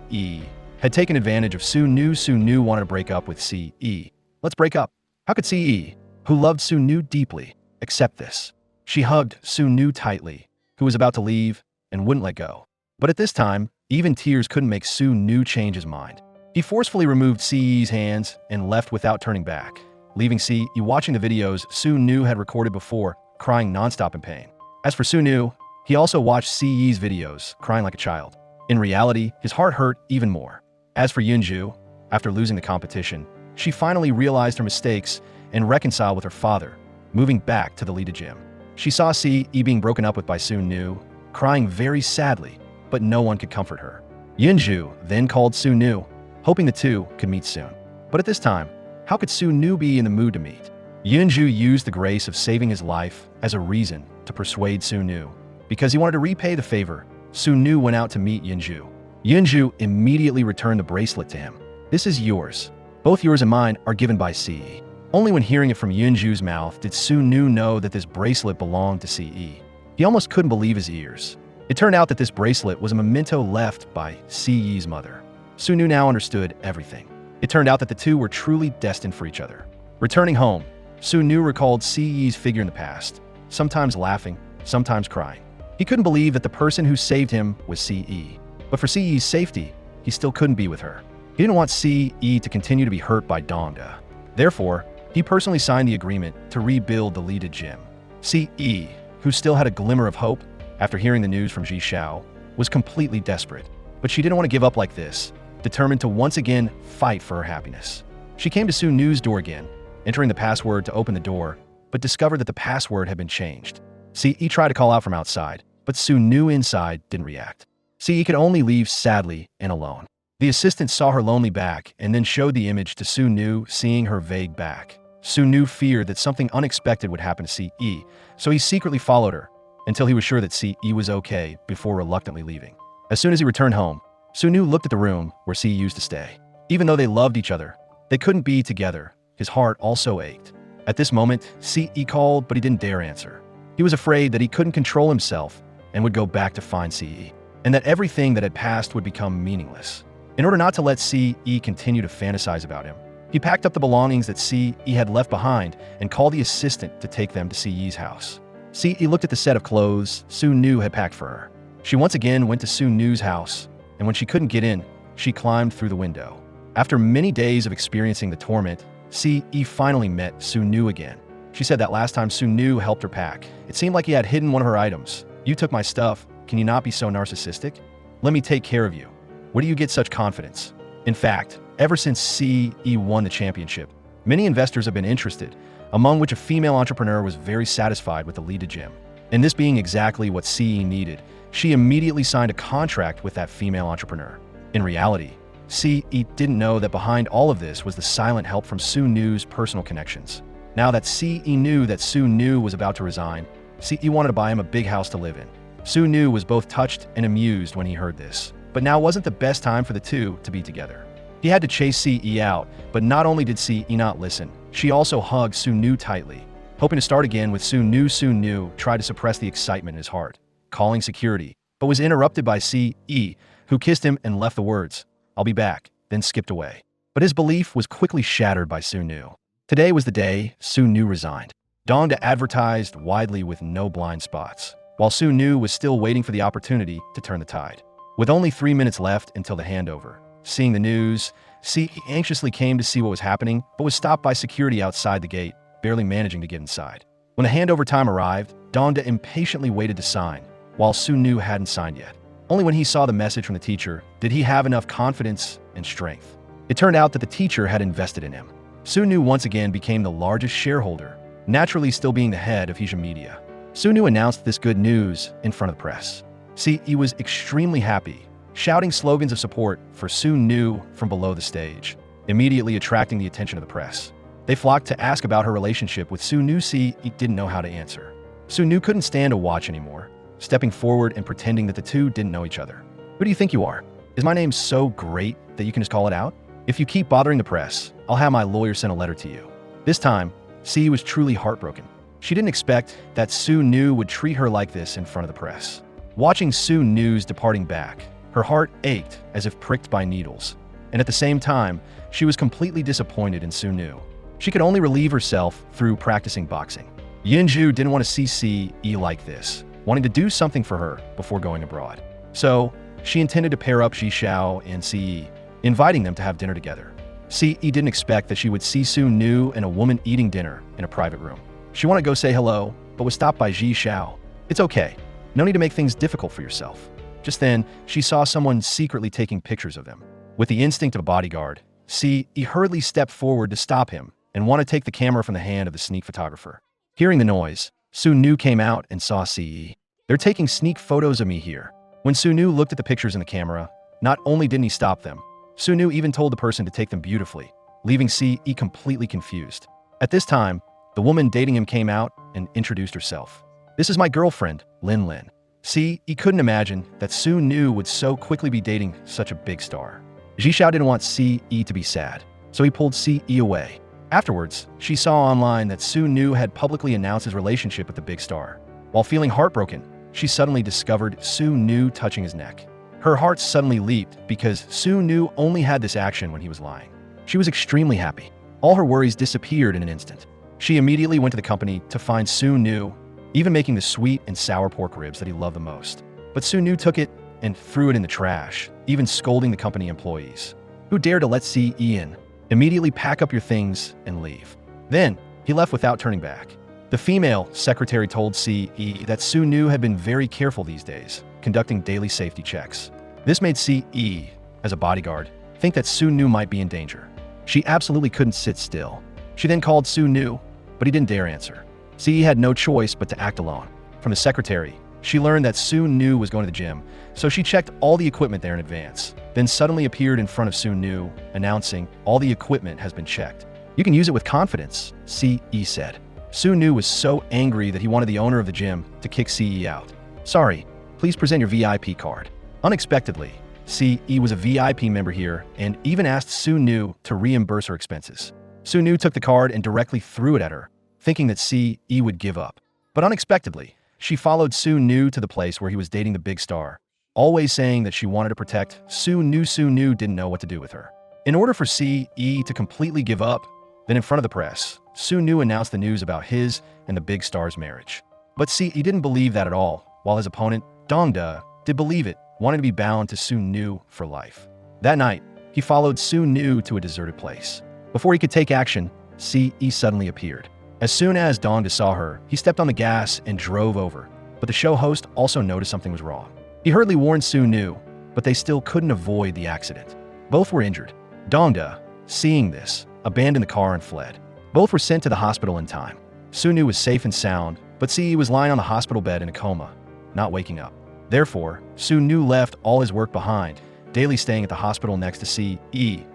had taken advantage of Su-nu. Su-nu wanted to break up with Ce. Let's break up. How could Ce, who loved Su-nu deeply, accept this? She hugged Su-nu tightly, who was about to leave and wouldn't let go. But at this time, even tears couldn't make Su-nu change his mind. He forcefully removed Ce's hands and left without turning back, leaving Ce watching the videos Su-nu had recorded before, crying nonstop in pain. As for Su-nu, He also watched Ci's videos, crying like a child. In reality, his heart hurt even more. As for Yunju, after losing the competition, she finally realized her mistakes and reconciled with her father, moving back to the Lita gym. She saw Ci being broken up with by Sun-Nu, crying very sadly, but no one could comfort her. Yunju then called Sun-Nu, hoping the two could meet soon. But at this time, how could Sun-Nu be in the mood to meet? Yunju used the grace of saving his life as a reason to persuade Sun-Nu. Because he wanted to repay the favor, Sun-Nu went out to meet Yunju. Yunju immediately returned the bracelet to him. "This is yours. Both yours and mine are given by Ci." Only when hearing it from Yunju's mouth did Sun-Nu know that this bracelet belonged to Ci. He almost couldn't believe his ears. It turned out that this bracelet was a memento left by Ci's mother. Sun-Nu now understood everything. It turned out that the two were truly destined for each other. Returning home, Sun-Nu recalled Ci's figure in the past, sometimes laughing, sometimes crying. He couldn't believe that the person who saved him was Ci. But for Ci's safety, he still couldn't be with her. He didn't want Ci to continue to be hurt by Dongda. Therefore, he personally signed the agreement to rebuild the Lita gym. Ci, who still had a glimmer of hope after hearing the news from Ji Xiao, was completely desperate. But she didn't want to give up like this, determined to once again fight for her happiness. She came to Sun-Nu's door again, entering the password to open the door, but discovered that the password had been changed. Ci tried to call out from outside, but Sun-Nu inside didn't react. Ci could only leave sadly and alone. The assistant saw her lonely back and then showed the image to Sun-Nu, seeing her vague back. Sun-Nu feared that something unexpected would happen to Ci, so he secretly followed her until he was sure that Ci was okay before reluctantly leaving. As soon as he returned home, Sun-Nu looked at the room where Ci used to stay. Even though they loved each other, they couldn't be together. His heart also ached. At this moment, Ci called, but he didn't dare answer. He was afraid that he couldn't control himself and would go back to find Ci, and that everything that had passed would become meaningless. In order not to let Ci continue to fantasize about him, he packed up the belongings that Ci had left behind and called the assistant to take them to Ci's house. Ci looked at the set of clothes Sun-Nu had packed for her. She once again went to Sun-Nu's house, and when she couldn't get in, she climbed through the window. After many days of experiencing the torment, Ci finally met Sun-Nu again. She said that last time Sun-Nu helped her pack, it seemed like he had hidden one of her items. "You took my stuff. Can you not be so narcissistic? Let me take care of you. Where do you get such confidence?" In fact, ever since Ci won the championship, many investors have been interested, among which a female entrepreneur was very satisfied with the Lita gym. And this being exactly what Ci needed, she immediately signed a contract with that female entrepreneur. In reality, Ci didn't know that behind all of this was the silent help from Sun-Nu's personal connections. Now that Ci knew that Sun-Nu was about to resign, Ci wanted to buy him a big house to live in. Sun-Nu was both touched and amused when he heard this. But now wasn't the best time for the two to be together. He had to chase Ci out, but not only did Ci not listen, she also hugged Sun-Nu tightly. Hoping to start again with Sun-Nu tried to suppress the excitement in his heart, calling security, but was interrupted by Ci, who kissed him and left the words, "I'll be back," then skipped away. But his belief was quickly shattered by Sun-Nu. Today was the day Sun-Nu resigned. Dongda advertised widely with no blind spots, while Sun-Nu was still waiting for the opportunity to turn the tide. With only 3 minutes left until the handover, seeing the news, Ci anxiously came to see what was happening, but was stopped by security outside the gate, barely managing to get inside. When the handover time arrived, Dongda impatiently waited to sign, while Sun-Nu hadn't signed yet. Only when he saw the message from the teacher did he have enough confidence and strength. It turned out that the teacher had invested in him. Sun-Nu once again became the largest shareholder, naturally still being the head of Hijia Media. Sun-Nu announced this good news in front of the press. Ci was extremely happy, shouting slogans of support for Sun-Nu from below the stage, immediately attracting the attention of the press. They flocked to ask about her relationship with Sun-Nu. Ci didn't know how to answer. Sun-Nu couldn't stand to watch anymore, stepping forward and pretending that the two didn't know each other. "Who do you think you are? Is my name so great that you can just call it out? If you keep bothering the press, I'll have my lawyer send a letter to you." This time, Ci was truly heartbroken. She didn't expect that Sun-Nu would treat her like this in front of the press. Watching Sun-Nu's departing back, her heart ached as if pricked by needles. And at the same time, she was completely disappointed in Sun-Nu. She could only relieve herself through practicing boxing. Yunju didn't want to see Ci like this, wanting to do something for her before going abroad. So, she intended to pair up Ji Xiao and Ci, inviting them to have dinner together. Ci didn't expect that she would see Sun-Nu and a woman eating dinner in a private room. She wanted to go say hello, but was stopped by Ji Xiao. "It's okay. No need to make things difficult for yourself. Just then, she saw someone secretly taking pictures of them. With the instinct of a bodyguard, he hurriedly stepped forward to stop him and want to take the camera from the hand of the sneak photographer. Hearing the noise, Su-Nu came out and saw Ce. They're taking sneak photos of me here. When Su-Nu looked at the pictures in the camera, not only didn't he stop them, Su-Nu even told the person to take them beautifully, leaving Ce completely confused. At this time, the woman dating him came out and introduced herself. This is my girlfriend, Lin Lin. Ce couldn't imagine that Su-Nu would so quickly be dating such a big star. Zhishao didn't want Ce to be sad, so he pulled Ce away. Afterwards, she saw online that Su-Nu had publicly announced his relationship with the big star. While feeling heartbroken, she suddenly discovered Su-Nu touching his neck. Her heart suddenly leaped because Su-Nu only had this action when he was lying. She was extremely happy. All her worries disappeared in an instant. She immediately went to the company to find Su-Nu, even making the sweet and sour pork ribs that he loved the most. But Su-Nu took it and threw it in the trash, even scolding the company employees. Who dared to let Ce in? Immediately pack up your things and leave. Then, he left without turning back. The female secretary told Ce that Su-Nu had been very careful these days, conducting daily safety checks. This made Ce, as a bodyguard, think that Su-Nu might be in danger. She absolutely couldn't sit still. She then called Su-Nu, but he didn't dare answer. Ce had no choice but to act alone. From the secretary, she learned that Su-Nu was going to the gym, so she checked all the equipment there in advance, then suddenly appeared in front of Su-Nu, announcing, "All the equipment has been checked. You can use it with confidence," Ce said. Su-Nu was so angry that he wanted the owner of the gym to kick Ce out. "Sorry, please present your VIP card." Unexpectedly, Ce was a VIP member here and even asked Su-Nu to reimburse her expenses. Su-Nu took the card and directly threw it at her, thinking that Ce would give up. But unexpectedly, she followed Su-Nu to the place where he was dating the big star, always saying that she wanted to protect Su-Nu. Su-Nu didn't know what to do with her. In order for Ce to completely give up, then in front of the press, Su-Nu announced the news about his and the big star's marriage. But Ce didn't believe that at all, while his opponent, Dongda, did believe it, wanted to be bound to Su-Nu for life. That night, he followed Su-Nu to a deserted place. Before he could take action, Ce suddenly appeared. As soon as Dongda saw her, he stepped on the gas and drove over. But the show host also noticed something was wrong. He hurriedly warned Su-Nu, but they still couldn't avoid the accident. Both were injured. Dongda, seeing this, abandoned the car and fled. Both were sent to the hospital in time. Su-Nu was safe and sound, but Ce was lying on the hospital bed in a coma, not waking up. Therefore, Su-Nu left all his work behind, daily staying at the hospital next to Ce,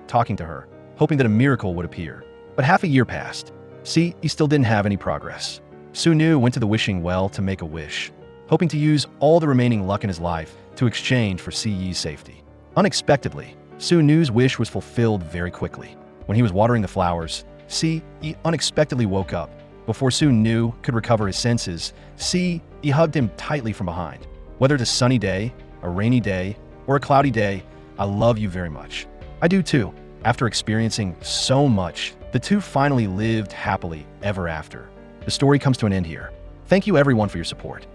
talking to her, hoping that a miracle would appear. But half a year passed. Ce still didn't have any progress. Su-Nu went to the wishing well to make a wish, hoping to use all the remaining luck in his life to exchange for Ce's safety. Unexpectedly, Su-Nu's wish was fulfilled very quickly. When he was watering the flowers, Ce unexpectedly woke up. Before Su-Nu could recover his senses, Ce hugged him tightly from behind. "Whether it's a sunny day, a rainy day, or a cloudy day, I love you very much." "I do too." After experiencing so much, the two finally lived happily ever after. The story comes to an end here. Thank you everyone for your support.